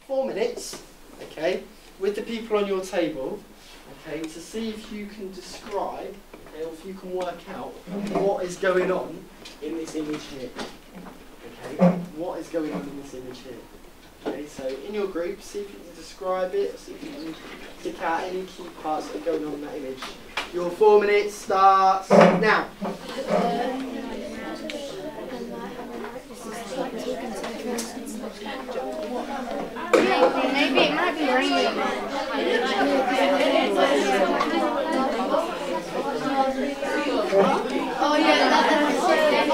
4 minutes, okay, with the people on your table, okay, to see if you can describe, okay, or if you can work out what is going on in this image here. Okay, what is going on in this image here? Okay, so in your group, see if you can describe it, see if you can pick out any key parts that are going on in that image. Your 4 minutes starts now. Maybe it might be raining. Oh yeah,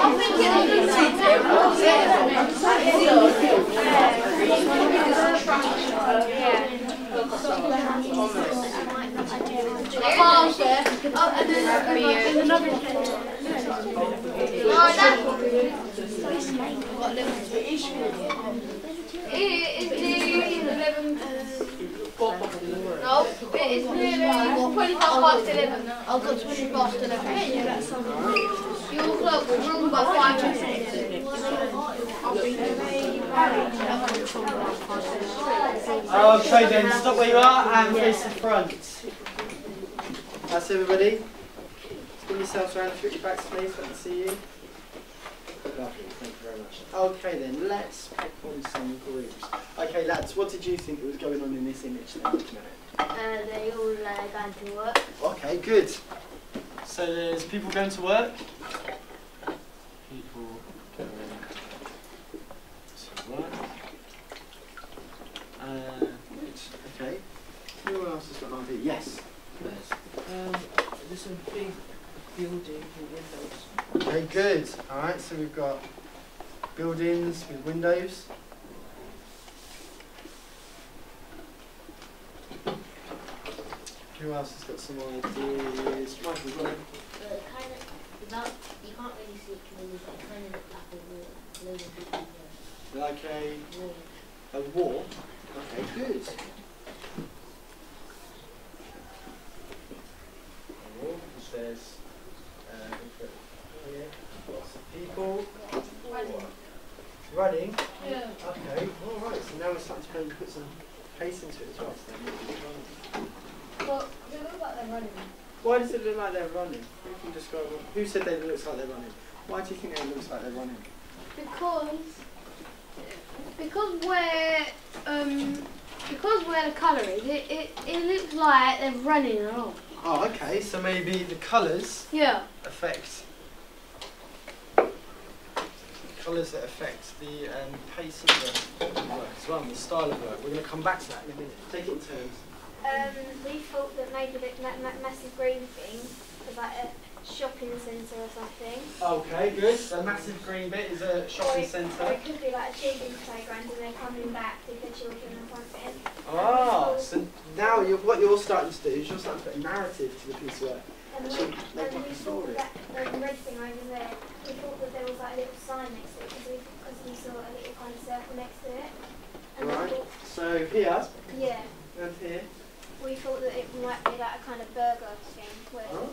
No, it's nearly 20 past 11. I've got 20 past 11. Your clock was wrong by 5 minutes. Okay then, stop where you are and face the front. That's everybody. Spin yourselves around, put your backs please, let me see you. Lovely, thank you very much. Okay then, let's pick on some groups. Okay lads, what did you think was going on in this image then? They all going to work. Okay, good. So there's people going to work. People going to work. Okay. Who else has got an idea? Yes. There's a big building with windows. Okay, good. Alright, so we've got buildings with windows. Who else has got some ideas? Michael, go on. Kind of, without, you can't really see it clearly, but it kind of looked like a war. Loads of people there. Like War. a war? Okay, good. A war, because there's lots of people. Running? Yeah. Okay, alright, so now we're starting to put some pace into it as well. Well, they look like they're running. Why does it look like they're running? Who can describe it? Who said they looks like they're running? Why do you think it looks like they're running? Because where the colour is, it looks like they're running along. Oh, okay, so maybe the colours affect that affect the pace of the work as well, and the style of work. We're going to come back to that in a minute. Take it in turns. We thought that maybe that massive green thing was like a shopping centre or something. Okay, good. So massive green bit is a shopping Or centre. it could be like a children's playground and they're coming back with the children or something. Ah, so now what you're starting to do is you're starting to put a narrative to the piece of work. And Actually, we make up a story. thought that red thing over there, we thought that there was like a little sign next to it because we saw a little kind of circle next to it. And we Right. thought, So here yeah, and here. we thought that it might be like a kind of burger thing where Oh.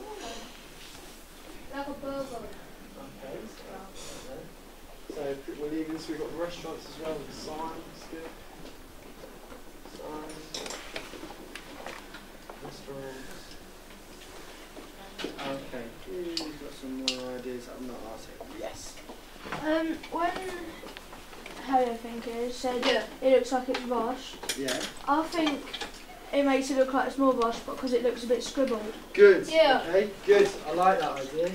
like a burger. Okay, so we're leaving, so we've got restaurants as well with signs, good. Signs. Restaurants. Okay, who's got some more ideas? I'm not asking. Yes. When Harry, I think it is, said it looks like it's washed, Yeah. I think it makes it look like it's more washed because it looks a bit scribbled. Good. Yeah. Okay, good. I like that idea.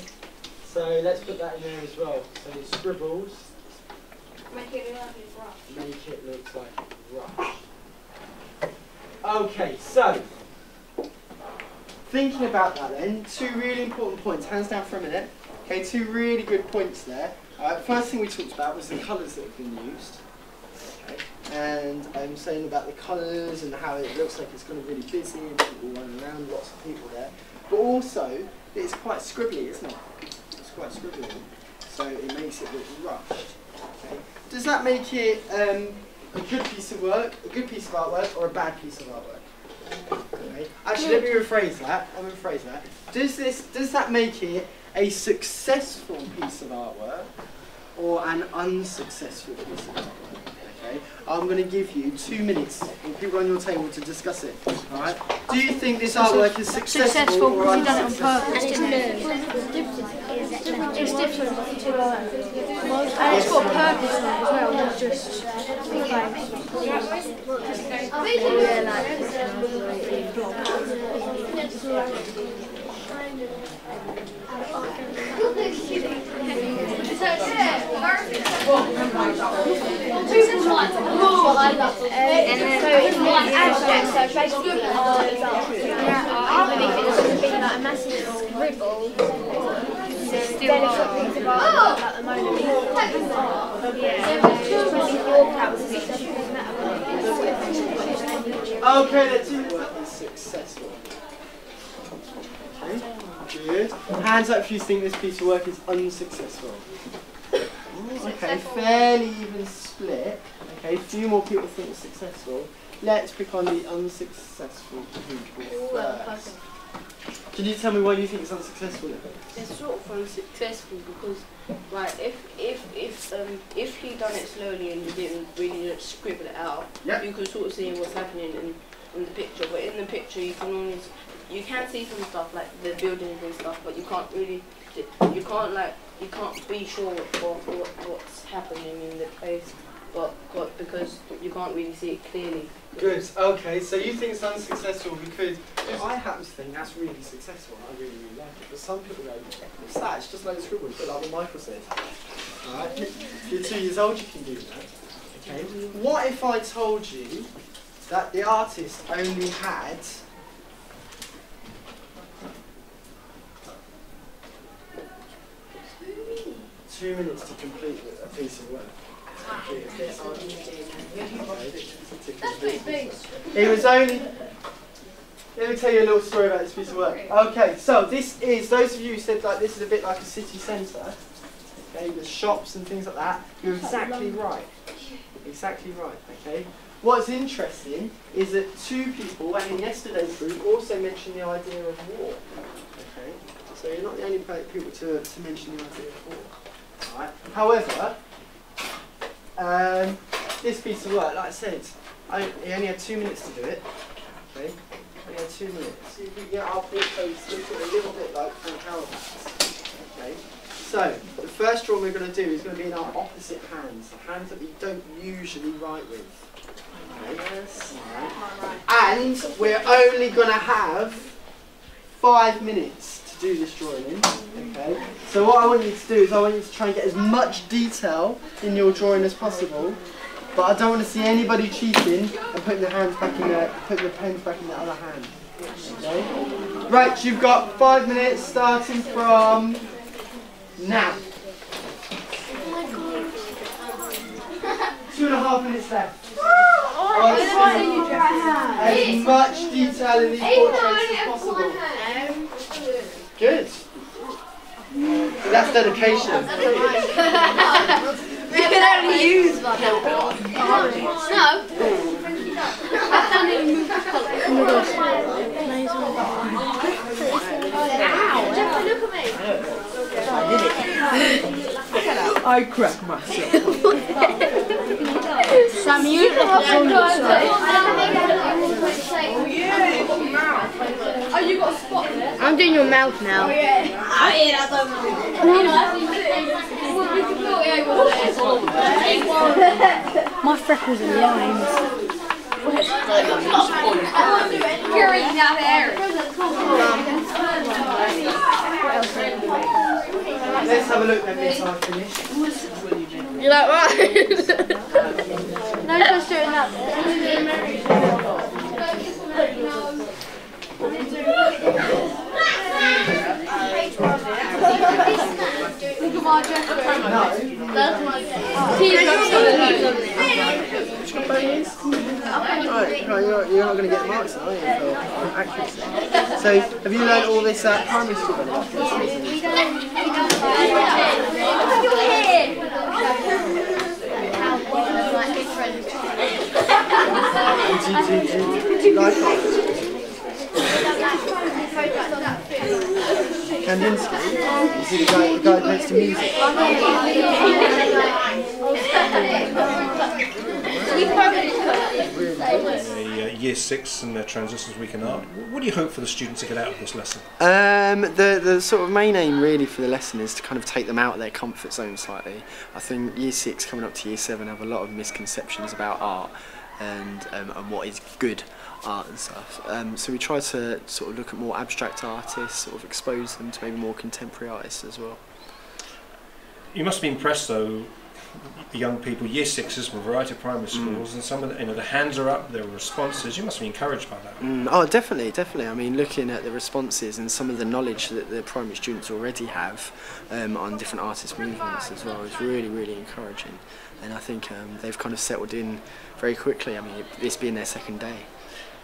So let's put that in there as well. So scribbles. Make it look like it's rough. Make it look like rush. Okay, so thinking about that then, two really important points. Hands down for a minute. Okay, two really good points there. First thing we talked about was the colours that have been used. Okay. And I'm saying about the colours and how it looks like it's kind of really busy and people running around, lots of people there. But also, it's quite scribbly, isn't it? It's quite scribbly. So it makes it look rushed. Okay. Does that make it a good piece of work, a good piece of artwork, or a bad piece of artwork? Okay. Actually, let me rephrase that. Does that make it a successful piece of artwork or an unsuccessful piece of artwork? Okay, I'm going to give you 2 minutes and people on your table to discuss it. All right. Do you think this artwork is successful or because you done it on unsuccessful? purpose, didn't it? It's different. And it's got a purpose on it as well, not just Okay, let's see what is successful. Okay, good. Hands up if you think this piece of work is unsuccessful. Okay, fairly even split. Okay, a few more people think it's successful. Let's pick on the unsuccessful people first. Can you tell me why you think it's unsuccessful? It's sort of unsuccessful because, like, if he done it slowly and you didn't really scribble it out, you can sort of see what's happening in the picture. But in the picture, you can see some stuff like the buildings and stuff, but you can't really, you can't be sure what's happening in the place, but because you can't really see it clearly. Good. Okay, so you think it's unsuccessful because I happen to think that's really successful. I really, really like it. But some people go, "What's that? It's just like a scribble." But like what Michael said. All right. If you're 2 years old, you can do that. Okay. What if I told you that the artist only had 2 minutes to complete a piece of work? It was only. Let me tell you a little story about this piece of work. Okay, so this is, those of you who said like this is a bit like a city centre, okay, with shops and things like that, you're exactly right. Exactly right, okay. What's interesting is that 2 people, and in yesterday's group, also mentioned the idea of war. Okay, so you're not the only people to mention the idea of war. Alright. However, this piece of work, like I said, he only had 2 minutes to do it. Okay, only had 2 minutes. See if we can get our portraits looking a little bit like Frank Howard's. Okay, so the first drawing we're going to do is going to be in our opposite hands, the hands that we don't usually write with. Okay. Yes. Right. And we're only going to have 5 minutes to do this drawing in. Okay. So what I want you to do is I want you to try and get as much detail in your drawing as possible, but I don't want to see anybody cheating and putting their hands back in their, putting the pens back in their other hand. Okay. Right. You've got 5 minutes starting from now. 2.5 minutes left. As much detail in these portraits as possible. Good. That's dedication. We can only use one. No. I can't even move the colour. Ow! Look at me. I crack myself. Sam, you look Oh, you got a spot there? I'm doing your mouth now. Oh, yeah. Oh, yeah, that's My freckles are lines. You're eating out there. Let's have a look then before I finish. You like that? No, just doing that. Look at my dress. That's my You're not going to get marks, are you, for accuracy? So, have you learned all this at primary school? Do you like it? Kandinsky? You see the guy next to music? Year 6 and their transitions week in art. What do you hope for the students to get out of this lesson? The sort of main aim really for the lesson is to kind of take them out of their comfort zone slightly. I think Year 6 coming up to Year 7 have a lot of misconceptions about art and what is good art and stuff. So we try to sort of look at more abstract artists, sort of expose them to maybe more contemporary artists as well. You must be impressed though, the young people, Year 6s from a variety of primary schools, and some of the, the hands are up, there are responses. You must be encouraged by that. Oh, definitely. I mean, looking at the responses and some of the knowledge that the primary students already have on different artist movements as well is really, really encouraging. And I think they've kind of settled in very quickly. I mean, this being their second day.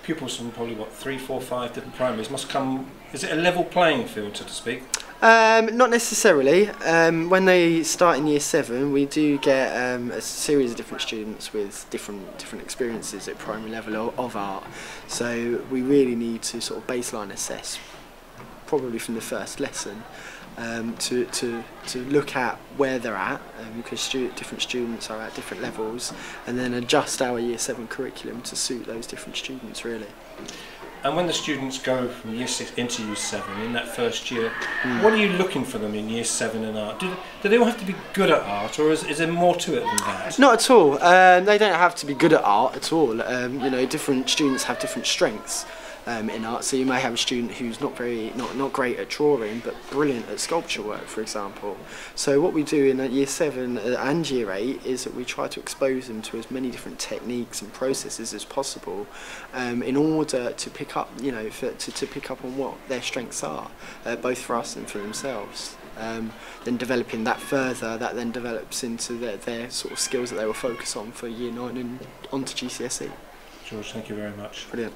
Pupils from probably, what, 3, 4, 5 different primaries must come... Is it a level playing field, so to speak? Not necessarily. When they start in Year 7, we do get a series of different students with different experiences at primary level of art. So we really need to sort of baseline assess, probably from the first lesson, to look at where they're at, because different students are at different levels, and then adjust our Year 7 curriculum to suit those different students really. And when the students go from Year 6 into Year 7 in that first year, what are you looking for them in Year 7 in art? Do they all have to be good at art, or is there more to it than that? Not at all. They don't have to be good at art at all. You know, different students have different strengths in art. So you may have a student who's not great at drawing, but brilliant at sculpture work, for example. So what we do in Year 7 and Year 8 is that we try to expose them to as many different techniques and processes as possible, in order to pick up, you know, to pick up on what their strengths are, both for us and for themselves. Then developing that further, that then develops into their sort of skills that they will focus on for Year 9 and on to GCSE. George, thank you very much. Brilliant.